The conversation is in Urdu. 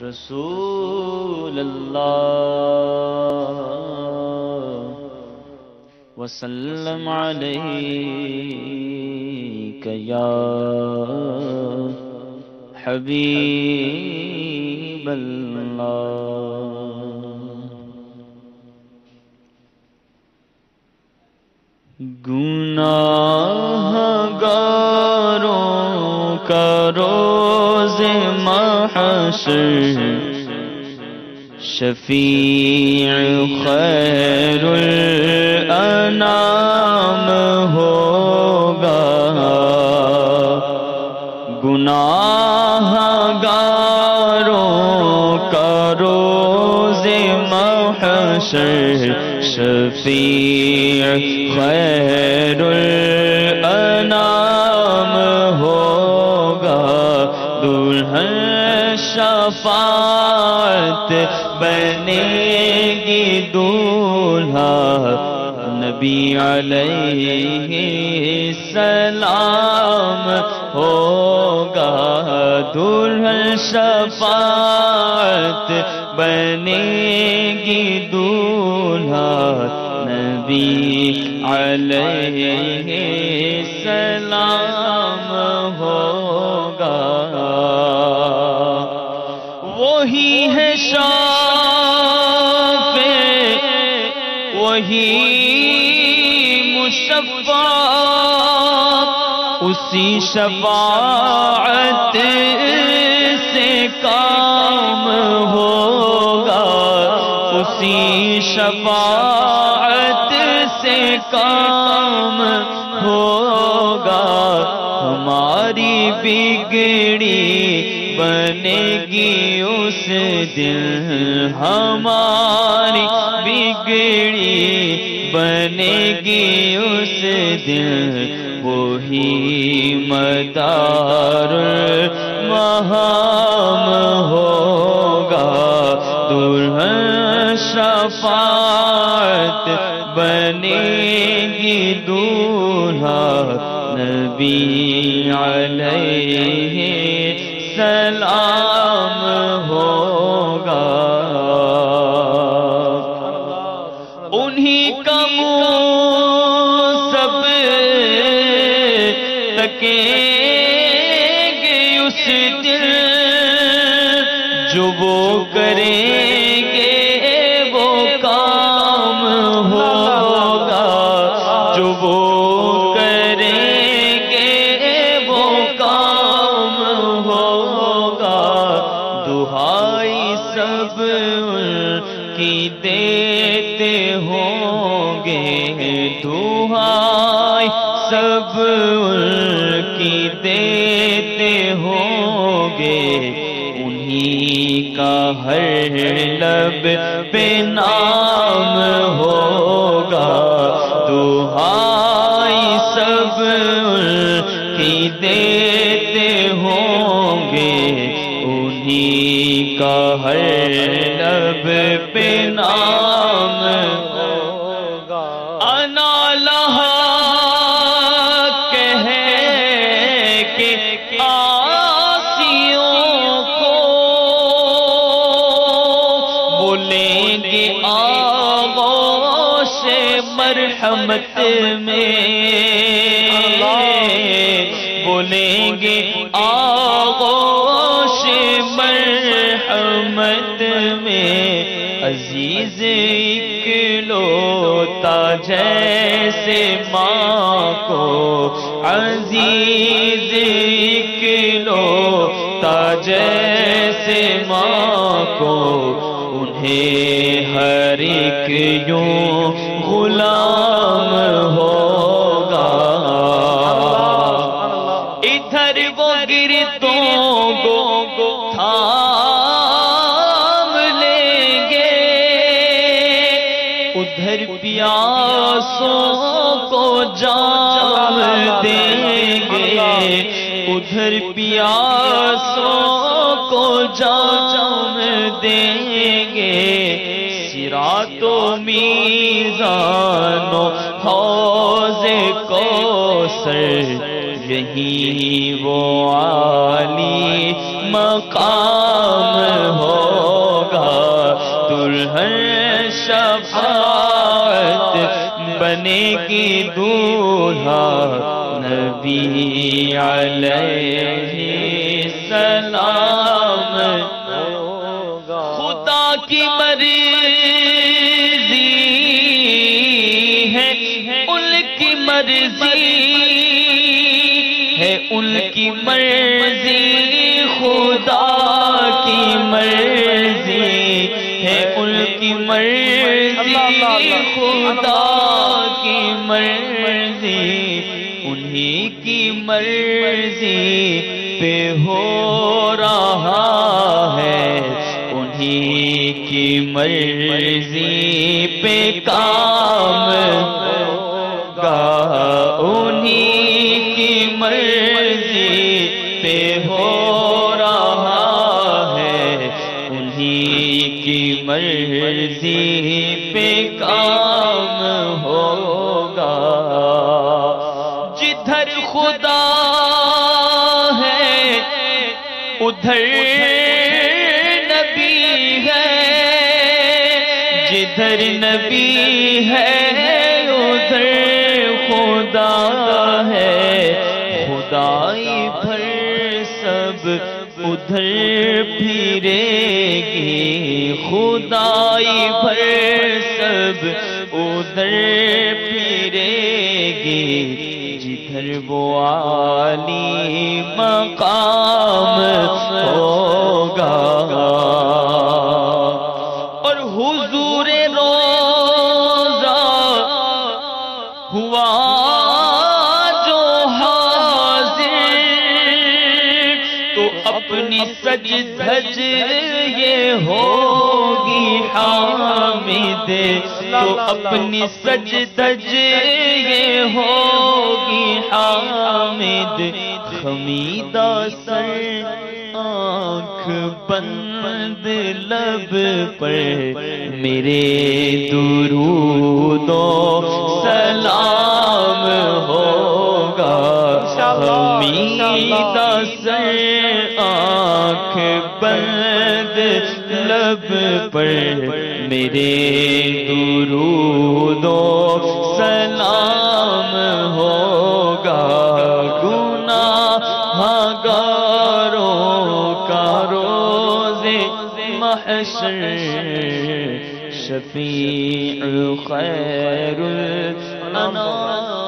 رسول اللہ وسلم علیک یا حبیب اللہ۔ گناہگاروں کا روز محشر شفیع خیر الانام ہوگا، گناہگاروں کا روز محشر شفیع خیر الانام ہوگا، دلہن شفاعت بنے گی، دولہا نبی علیہ السلام ہوگا، دلہن شفاعت بنے گی، دولہا نبی علیہ السلام ہوگا۔ وہی ہے شافع، وہی مشفع، اسی شفاعت سے کام ہوگا، اسی شفاعت سے کام ہوگا، ہماری بگڑی بنے گی اس دن، ہماری بگڑی بنے گی اس دن، وہی مدار المہام ہوگا، دلہن شفاعت بنے گی، دولہا نبی علیہ السلام ہوگا۔ انہی کا منہ سب تکیں گے اس دن، جو وہ کریں گے وہ کام ہوگا، جو وہ کریں گے وہ کام ہوگا، دہائی سب کی دیتے ہوں گے، دہائی سب کی دیتے ہوں گے، انہی کا ہر لب پہ نام ہوگا، دہائی سب کی دیتے ہوں گے، انہی کا ہر لب پہ نام ہوگا۔ انا لہا کہہ کے آسیوں کو بولیں گے آغوش مرحمت میں، بولیں گے آغوش مرحمت میں، عزیز اکلوتا جیسے ماں کو، عزیز اکلوتا جیسے ماں کو، انہیں ہر ایک یوں غلام ہوگا، ادھر وہ گرتوں کو تھام لیں گے، ادھر پیاسوں کو جام دیں گے، ادھر پیاسوں کو جام دیں گے، صراط و میزان و حوض کوثر، یہی وہ عالی مقام مقام ہوگا، دلہن شفاعت بنے گی، دولہا نبی علیہ السلام ہوگا۔ خدا کی مرضی ہے، ان کی مرضی ہے، ان کی مرضی خدا کی مرضی ہے، ان کی مرضی خدا کی مرضی، انہی کی مرضی پہ ہو رہا ہے، انہی کی مرضی پہ کام ہوگا، انہی کی مرضی پہ ہو رہا ہے، انہی کی مرضی پہ کام ہوگا۔ جدھر خدا ہے ادھر نبی ہے، جدھر نبی ہے ادھر خدا ہے، خدائی بھر سب ادھر پھرے گی، خدائی بھر سب ادھر پھرے گی، جدھر وہ عالی مقام ہوگا۔ اور حضور روضہ ہوا جو حاضر، تو اپنی سج دھج یہ ہوگی حامد، تو اپنی سج دھج یہ ہوگی حامد، خمیدہ سر آنکھ بند لب پر میرے درود و سلام ہوگا، خمیدہ سر آنکھ بند لب پر میرے درود و سلام ہوگا، گناہگاروں کا روز محشر شفیع خیر الانام